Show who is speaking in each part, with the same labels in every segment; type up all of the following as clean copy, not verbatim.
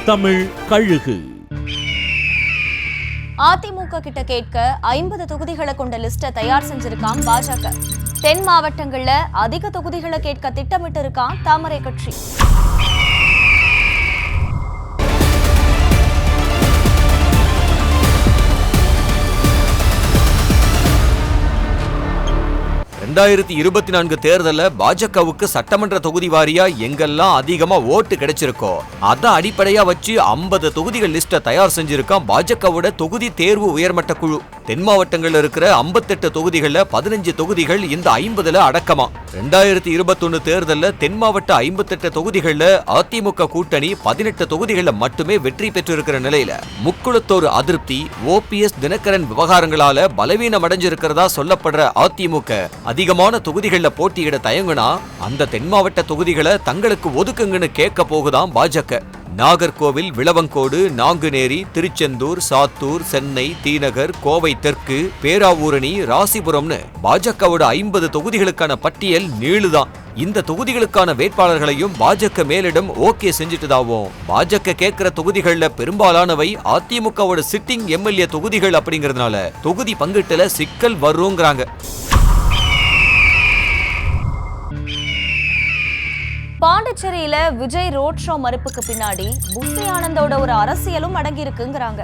Speaker 1: தமிழ் கழுகு.
Speaker 2: அதிமுக கிட்ட கேட்க 50 தொகுதிகளை கொண்ட லிஸ்ட தயார் செஞ்சிருக்கான் பாஜக. தென் மாவட்டங்கள்ல அதிக தொகுதிகளை கேட்க திட்டமிட்டு இருக்கான் தாமரை கட்சி.
Speaker 3: தேர்தல்ல பாஜகவுக்கு சட்டமன்ற தொகுதி வாரியா எங்கெல்லாம் அதிகமா ஓட்டு கிடைச்சிருக்கோ அத அடிப்படையா வச்சு 50 தொகுதிகள் லிஸ்ட தயார் செஞ்சிருக்கான் பாஜகவோட தொகுதி தேர்வு உயர்மட்ட குழு. தென் மாவட்டங்கள்ல இருக்கிற 58 தொகுதிகள்ல 15 தொகுதிகள் இந்த 50ல அடக்கமா. 2021 தேர்தல்ல தென் மாவட்ட 58 தொகுதிகள்ல அதிமுக கூட்டணி 18 தொகுதிகள்ல மட்டுமே வெற்றி பெற்றிருக்கிற நிலையில முக்குளத்தோர் அதிருப்தி, ஓபிஎஸ் தினகரன் விவகாரங்களால பலவீனம் அடைஞ்சிருக்கிறதா சொல்லப்படுற அதிமுக அதிகமான தொகுதிகள்ல போட்டியிட தயங்குனா அந்த தென் மாவட்ட தொகுதிகளை தங்களுக்கு ஒதுக்குங்கன்னு கேட்க போகுதாம் பாஜக. நாகர்கோவில், விளவங்கோடு, நாங்குநேரி, திருச்செந்தூர், சாத்தூர், சென்னை, தீநகர், கோவை தெற்கு, பேராவூரணி, ராசிபுரம்னு பாஜகவோட 50 தொகுதிகளுக்கான பட்டியல் நீளுதான். இந்த தொகுதிகளுக்கான வேட்பாளர்களையும் பாஜக மேலிடம் ஓகே செஞ்சுட்டுதாவும். பாஜக கேட்கிற தொகுதிகள்ல பெரும்பாலானவை அதிமுகவோட சிட்டிங் எம்எல்ஏ தொகுதிகள் அப்படிங்கறதுனால தொகுதி பங்கீட்டுல சிக்கல் வருங்கிறாங்க.
Speaker 2: பாண்டிச்சேரியில விஜய் ரோட் ஷோ மறுப்புக்கு பின்னாடி புஸ்ஸி ஆனந்தோட ஒரு அரசியலும் அடங்கி இருக்குங்கிறாங்க.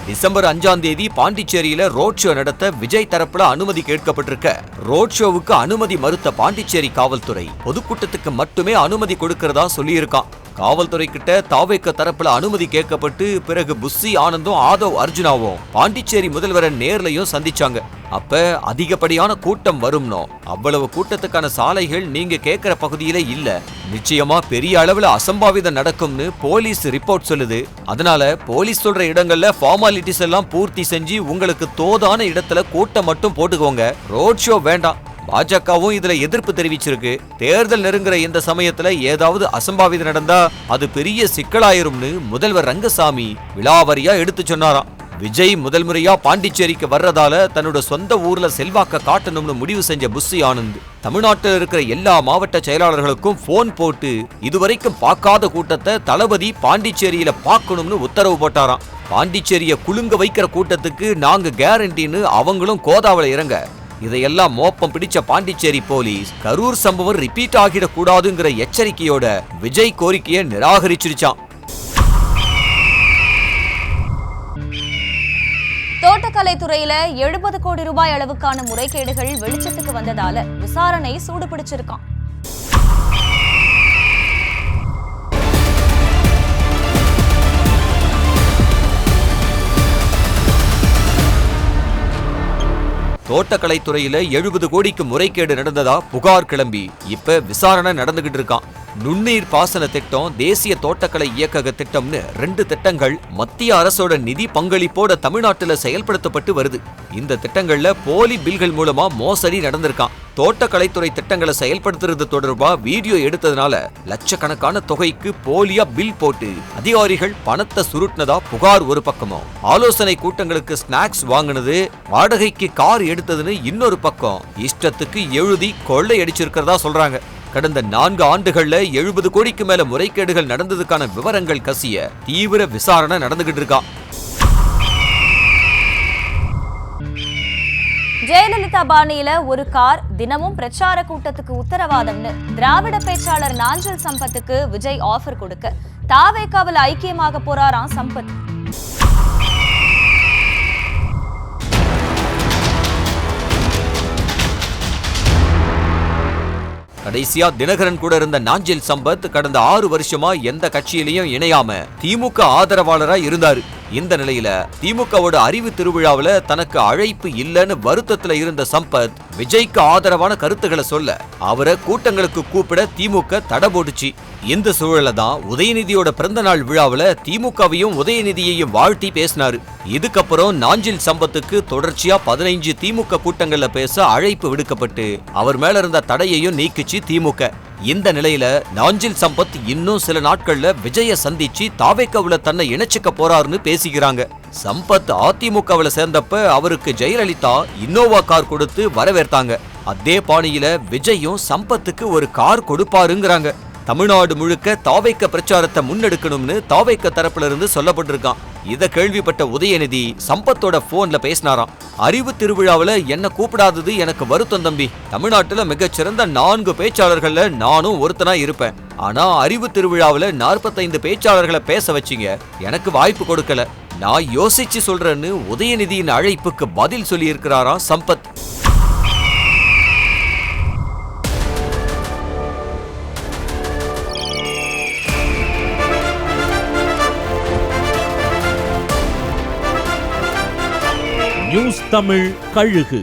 Speaker 3: டிசம்பர் 5ஆம் தேதி பாண்டிச்சேரியில ரோட் ஷோ நடத்த விஜய் தரப்புல அனுமதி கேட்கப்பட்டிருக்க ரோட் ஷோவுக்கு அனுமதி மறுத்த பாண்டிச்சேரி காவல்துறை பொதுக்கூட்டத்துக்கு மட்டுமே அனுமதி கொடுக்கிறதா சொல்லியிருக்கான். காவல்துறை கிட்ட தாவேக்க தரப்புல அனுமதி கேட்கப்பட்டு பிறகு புஸ்ஸி ஆனந்தும் ஆதவ் அர்ஜுனாவும் பாண்டிச்சேரி முதல்வரை நேர்லயும் சந்திச்சாங்க. அப்ப அதிகப்படியான கூட்டம் வரும்னோ, அவ்வளவு கூட்டத்துக்கான சாலைகள் நீங்க கேட்கிற பகுதியில இல்ல, நிச்சயமா பெரிய அளவுல அசம்பாவிதம் நடக்கும்னு போலீஸ் ரிப்போர்ட் சொல்லுது. அதனால போலீஸ் சொல்ற இடங்கள்ல ஃபார்மாலிட்டிஸ் எல்லாம் பூர்த்தி செஞ்சு உங்களுக்கு தோதான இடத்துல கூட்டம் மட்டும் போட்டுக்கோங்க, ரோட் ஷோ வேண்டாம். பாஜகவும் இதுல எதிர்ப்பு தெரிவிச்சிருக்கு. தேர்தல் நெருங்குற இந்த சமயத்துல ஏதாவது அசம்பாவிதம் நடந்தா அது பெரிய சிக்கலாயிரும்னு முதல்வர் ரங்கசாமி விலாவரியா எடுத்து சொன்னாராம். விஜய் முதல் முறையா பாண்டிச்சேரிக்கு வர்றதால தன்னோட சொந்த ஊர்ல செல்வாக்க காட்டணும்னு முடிவு செஞ்ச புஸ்ஸி ஆனந்த் தமிழ்நாட்டில் இருக்கிற எல்லா மாவட்ட செயலாளர்களுக்கும் போன் போட்டு இதுவரைக்கும் பார்க்காத கூட்டத்தை தளபதி பாண்டிச்சேரியில பார்க்கணும்னு உத்தரவு போட்டாராம். பாண்டிச்சேரிய குலுங்க வைக்கிற கூட்டத்துக்கு நாங்க கேரண்டின்னு அவங்களும் கோதாவளை இறங்க. இதையெல்லாம் மோப்பம் பிடிச்ச பாண்டிச்சேரி போலீஸ் கரூர் சம்பவம் ரிப்பீட் ஆகிடக்கூடாதுங்கிற எச்சரிக்கையோட விஜய் கோரிக்கையை நிராகரிச்சிருச்சான்.
Speaker 2: தோட்டக்கலைத்துறையில 70 கோடி ரூபாய் அளவுக்கான முறைகேடுகள் வெளிச்சத்துக்கு வந்ததால விசாரணை சூடு பிடிச்சிருக்கான்.
Speaker 3: தோட்டக்கலைத்துறையில 70 கோடிக்கு முறைகேடு நடந்ததா புகார் கிளம்பி இப்ப விசாரணை நடந்துகிட்டு இருக்கான். நுண்ணீர் பாசன திட்டம், தேசிய தோட்டக்கலை இயக்கக திட்டம்னு 2 திட்டங்கள் மத்திய அரசோட நிதி பங்களிப்போட தமிழ்நாட்டுல செயல்படுத்தப்பட்டு வருது. இந்த திட்டங்கள்ல போலி பில்கள் மூலமா மோசடி நடந்திருக்கான். தோட்டக்கலைத்துறை திட்டங்களை செயல்படுத்துறது தொடர்பா வீடியோ எடுத்ததுனால லட்சக்கணக்கான தொகைக்கு போலியா பில் போட்டு அதிகாரிகள் பணத்தை சுருட்டினதா புகார் ஒரு பக்கமும், ஆலோசனை கூட்டங்களுக்கு ஸ்நாக்ஸ் வாங்கினது, வாடகைக்கு கார் எடுத்ததுன்னு இன்னொரு பக்கம் இஷ்டத்துக்கு எழுதி கொள்ளை அடிச்சிருக்கிறதா சொல்றாங்க. கடந்த 4 ஆண்டுகள்ல 70 கோடிக்கு மேல முறைகேடுகள் நடந்ததுக்கான விவரங்கள் கசிய தீவிர விசாரணை நடந்துகிட்டு இருக்கா.
Speaker 2: ஜெயலலிதா பாணியில ஒரு கார் தினமும் பிரச்சார கூட்டத்துக்கு உத்தரவாதம்னு திராவிட பேச்சாளர் நாஞ்சில் சம்பத்துக்கு விஜய் ஆஃபர் கொடுக்க தாவேகாவில் ஐக்கியமாக போறாராம் சம்பத்.
Speaker 3: கடைசியா தினகரன் கூட இருந்த நாஞ்சில் சம்பத் கடந்த 6 வருஷமா எந்த கட்சியிலையும் இணையாம திமுக ஆதரவாளரா இருந்தாரு. இந்த நிலையில திமுகவோட அறிவு திருவிழாவில தனக்கு அழைப்பு இல்லன்னு வருத்தத்துல இருந்த சம்பத் விஜய்க்கு ஆதரவான கருத்துக்களை சொல்ல அவரை கூட்டங்களுக்கு கூப்பிட திமுக தடை போட்டுச்சு. இந்த சூழல தான் உதயநிதியோட பிறந்த நாள் விழாவில திமுகவையும் உதயநிதியையும் வாழ்த்தி பேசினாரு. இதுக்கப்புறம் நாஞ்சில் சம்பத்துக்கு தொடர்ச்சியா 15 திமுக கூட்டங்கள்ல பேச அழைப்பு விடுக்கப்பட்டு அவர் மேல இருந்த தடையையும் நீக்கிச்சு திமுக. இந்த நிலையில நாஞ்சில் சம்பத் இன்னும் சில நாட்கள்ல விஜய சந்திச்சு தாவேக்காவுல தன்னை இணைச்சுக்க போறாருன்னு பேசிக்கிறாங்க. சம்பத் அதிமுகவுல சேர்ந்தப்ப அவருக்கு ஜெயலலிதா இன்னோவா கார் கொடுத்து வரவேற்றாங்க. அதே பாணியில விஜயும் சம்பத்துக்கு ஒரு கார் கொடுப்பாருங்கிறாங்க. தமிழ்நாடு முழுக்க தாவேக்க பிரச்சாரத்தை முன்னெடுக்கணும்னு தாவேக்க தரப்புல இருந்து சொல்லப்பட்டிருக்கான். இத கேள்விப்பட்ட உதயநிதி சம்பத்தோட போன்ல பேசினாராம். அறிவு திருவிழாவுல என்ன கூப்பிடாதது எனக்கு வருத்தம் தம்பி. தமிழ்நாட்டுல மிகச்சிறந்த 4 பேச்சாளர்கள்ல நானும் ஒருத்தனா இருப்பேன். ஆனா அறிவு திருவிழாவுல 45 பேச்சாளர்களை பேச வச்சீங்க, எனக்கு வாய்ப்பு கொடுக்கல. நான் யோசிச்சு சொல்றேன்னு உதயநிதியின் அழைப்புக்கு பதில் சொல்லி இருக்கிறாராம் சம்பத்.
Speaker 1: நியூஸ் தமிழ் கழுகு.